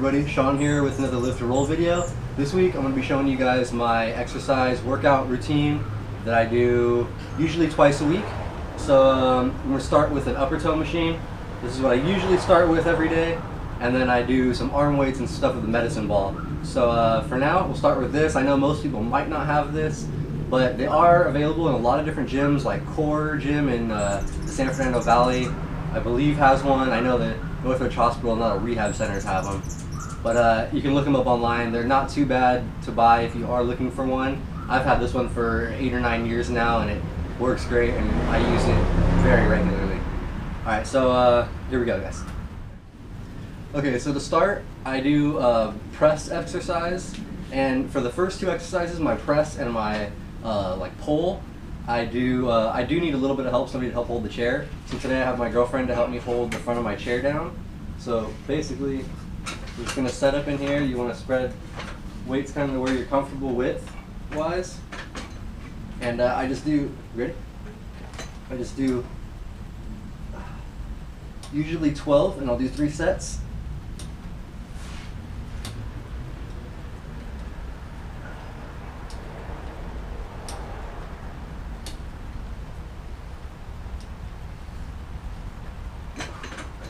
everybody, Sean here with another Lift to Roll video. This week I'm going to be showing you guys my exercise workout routine that I do usually twice a week. So I'm going to start with an Uppertone machine. This is what I usually start with every day, and then I do some arm weights and stuff with the medicine ball. So for now we'll start with this. I know most people might not have this, but they are available in a lot of different gyms, like Core Gym in the San Fernando Valley, I believe, has one. I know that Northridge Hospital and a lot of rehab centers have them. But you can look them up online. They're not too bad to buy if you are looking for one. I've had this one for 8 or 9 years now, and it works great, and I use it very regularly. Alright, so here we go, guys. Okay, so to start, I do press exercise, and for the first two exercises, my press and my like pull, I do need a little bit of help, somebody to help hold the chair. So today I have my girlfriend to help me hold the front of my chair down. So basically, we're just going to set up in here. You want to spread weights kind of where you're comfortable width-wise. And I just do, ready? I just do usually 12, and I'll do 3 sets.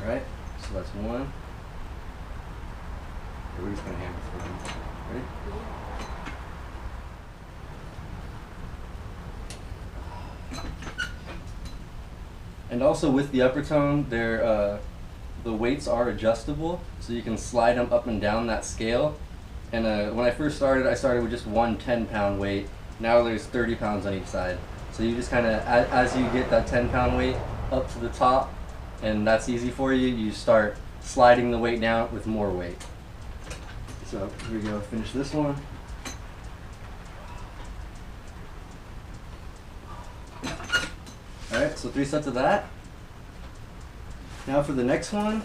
Alright, so that's 1. We're just going to hammer through them. Ready? And also with the Uppertone, the weights are adjustable, so you can slide them up and down that scale. And when I first started, I started with just one 10-pound weight. Now there's 30 pounds on each side. So you just kind of, as you get that 10-pound weight up to the top, and that's easy for you, you start sliding the weight down with more weight. So here we go, finish this one. Alright, so 3 sets of that. Now for the next one.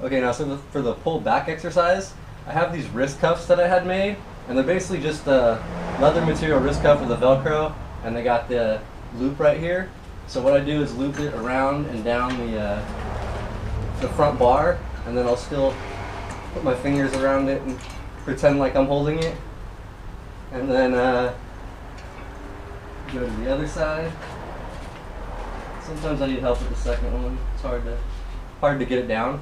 Okay, now so for the pull back exercise, I have these wrist cuffs that I had made, and they're basically just a leather material wrist cuff with a Velcro, and they got the loop right here. So what I do is loop it around and down the front bar, and then I'll still put my fingers around it and pretend like I'm holding it. And then go to the other side. Sometimes I need help with the second one. It's hard to get it down.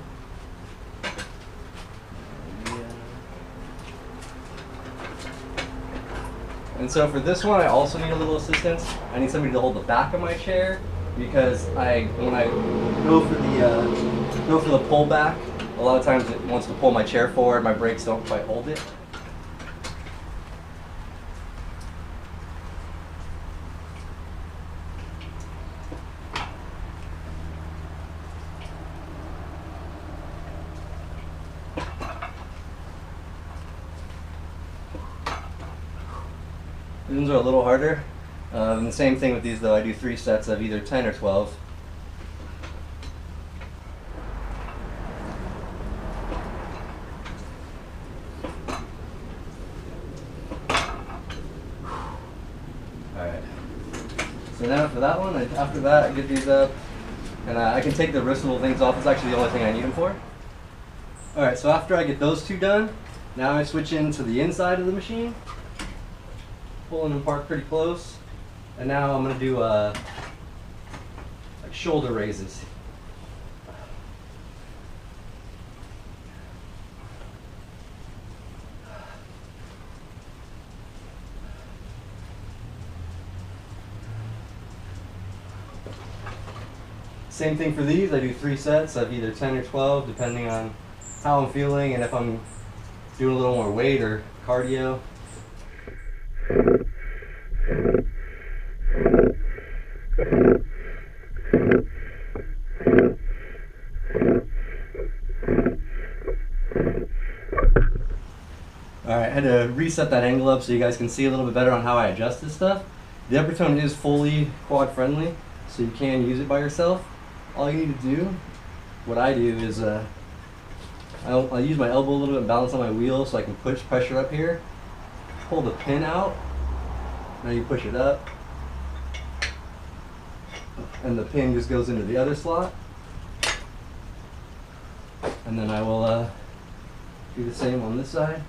And so for this one, I also need a little assistance. I need somebody to hold the back of my chair, because when I go for the pull back, a lot of times it wants to pull my chair forward. My brakes don't quite hold it. These ones are a little harder. And the same thing with these though, I do 3 sets of either 10 or 12. Alright. So now for that one, after that I get these up, and I can take the wristable things off. It's actually the only thing I need them for. Alright, so after I get those 2 done, now I switch into the inside of the machine. Pulling them apart pretty close, and now I'm going to do like shoulder raises. Same thing for these. I do 3 sets of either 10 or 12, depending on how I'm feeling and if I'm doing a little more weight or cardio. Alright, I had to reset that angle up so you guys can see a little bit better on how I adjust this stuff. The Uppertone is fully quad friendly, so you can use it by yourself. All you need to do, what I do is I'll use my elbow a little bit and balance on my wheel so I can push pressure up here. Pull the pin out. Now you push it up. And the pin just goes into the other slot. And then I will Do the same on this side.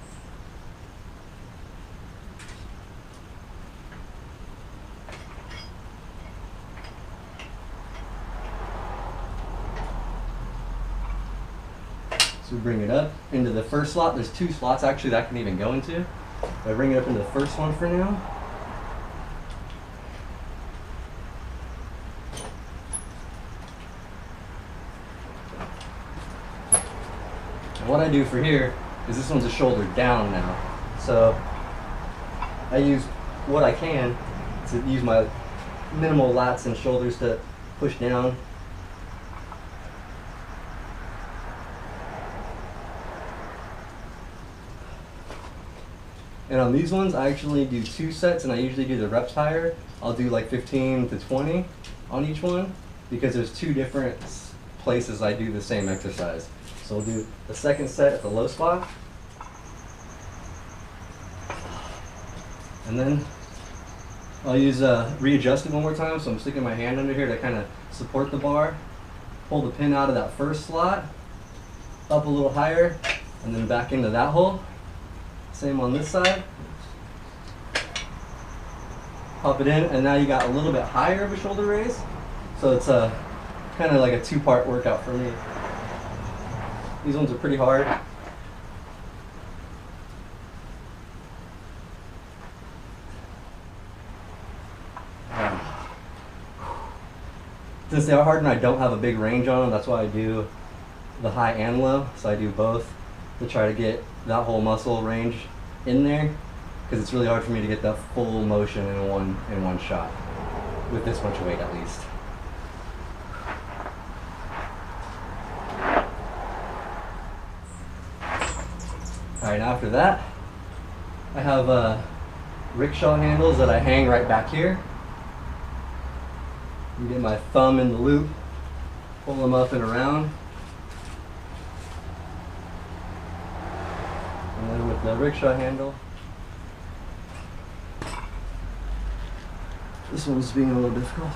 So we bring it up into the first slot. There's 2 slots actually that I can even go into. I bring it up into the first one for now. And what I do for here is this one's a shoulder down now. So I use what I can to use my minimal lats and shoulders to push down. And on these ones, I actually do 2 sets, and I usually do the reps higher. I'll do like 15 to 20 on each one, because there's 2 different places I do the same exercise. So we'll do the second set at the low spot. And then I'll use readjust it one more time. So I'm sticking my hand under here to kind of support the bar. Pull the pin out of that first slot, up a little higher, and then back into that hole. Same on this side. Pop it in, and now you got a little bit higher of a shoulder raise. So it's kind of like a 2-part workout for me. These ones are pretty hard. Since they are hard and I don't have a big range on them, that's why I do the high and low. So I do both to try to get that whole muscle range in there, because it's really hard for me to get that full motion in one shot with this much weight at least. All right, after that, I have rickshaw handles that I hang right back here. You get my thumb in the loop, pull them up and around. And then with the rickshaw handle, this one's being a little difficult.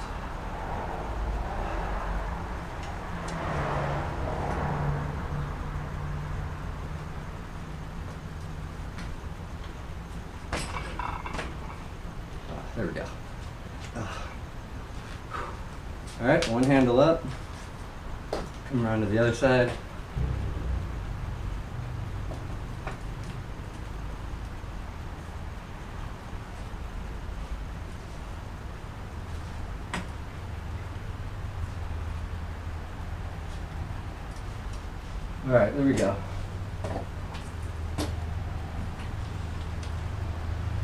There we go. All right, one handle up. Come around to the other side. All right, there we go.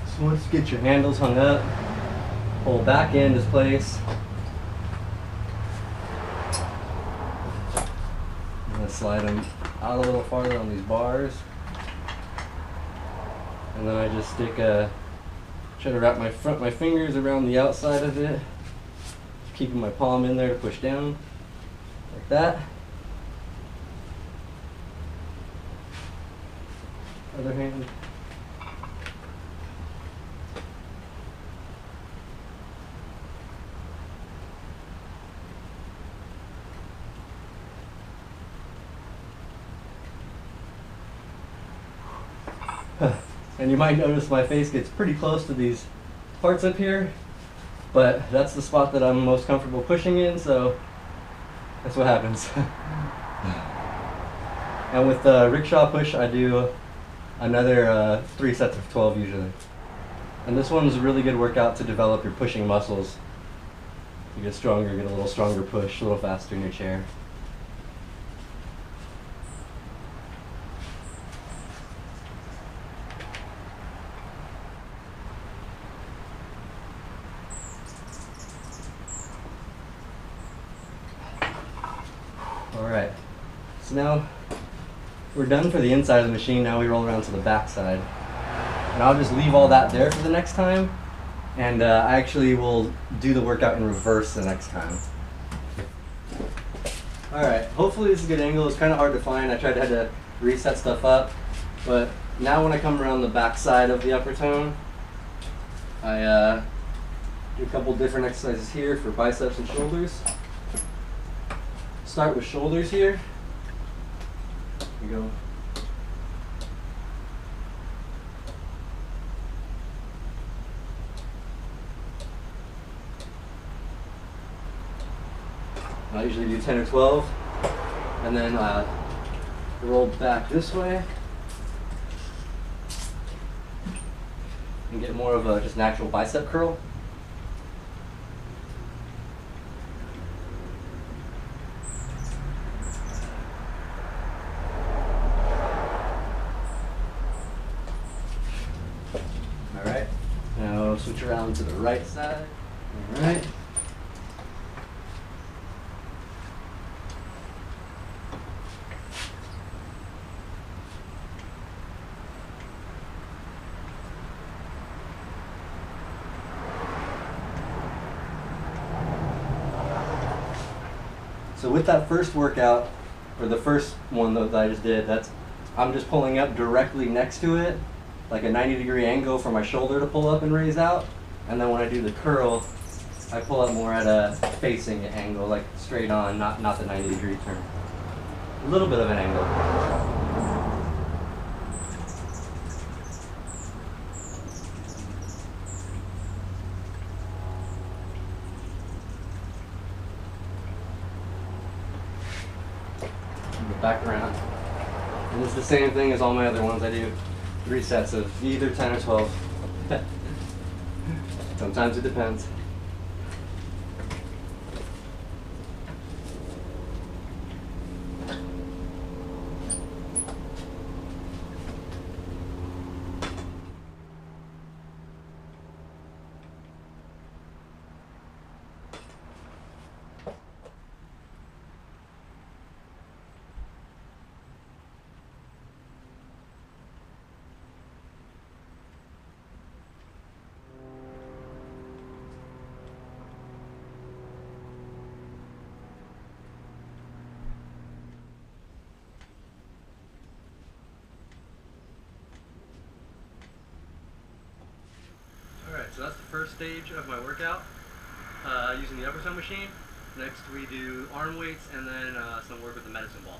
So once you get your handles hung up, pull back into place. I'm going to slide them out a little farther on these bars. And then I just stick try to wrap my fingers around the outside of it, keeping my palm in there to push down, like that. Other hand. And you might notice my face gets pretty close to these parts up here, but that's the spot that I'm most comfortable pushing in, so that's what happens. And with the rickshaw push, I do another 3 sets of 12 usually. And this one's a really good workout to develop your pushing muscles. You get stronger, get a little stronger push, a little faster in your chair. Alright, so now we're done for the inside of the machine. Now we roll around to the back side. And I'll just leave all that there for the next time. And I actually will do the workout in reverse the next time. Alright, hopefully this is a good angle. It's kind of hard to find. I tried to reset stuff up. But now when I come around the back side of the upper tone, I do a couple different exercises here for biceps and shoulders. Start with shoulders here. We go I usually do 10 or 12, and then roll back this way and get more of a just natural bicep curl. All right, now switch around to the right side. All right. So with that first workout, or the first one that I just did, I'm just pulling up directly next to it, like a 90-degree angle for my shoulder to pull up and raise out. And then when I do the curl, I pull up more at a facing angle, like straight on, not the 90-degree turn. A little bit of an angle. Back around. And it's the same thing as all my other ones. I do 3 sets of either 10 or 12. Sometimes it depends. Alright, so that's the first stage of my workout using the Uppertone machine. Next we do arm weights and then some work with the medicine ball.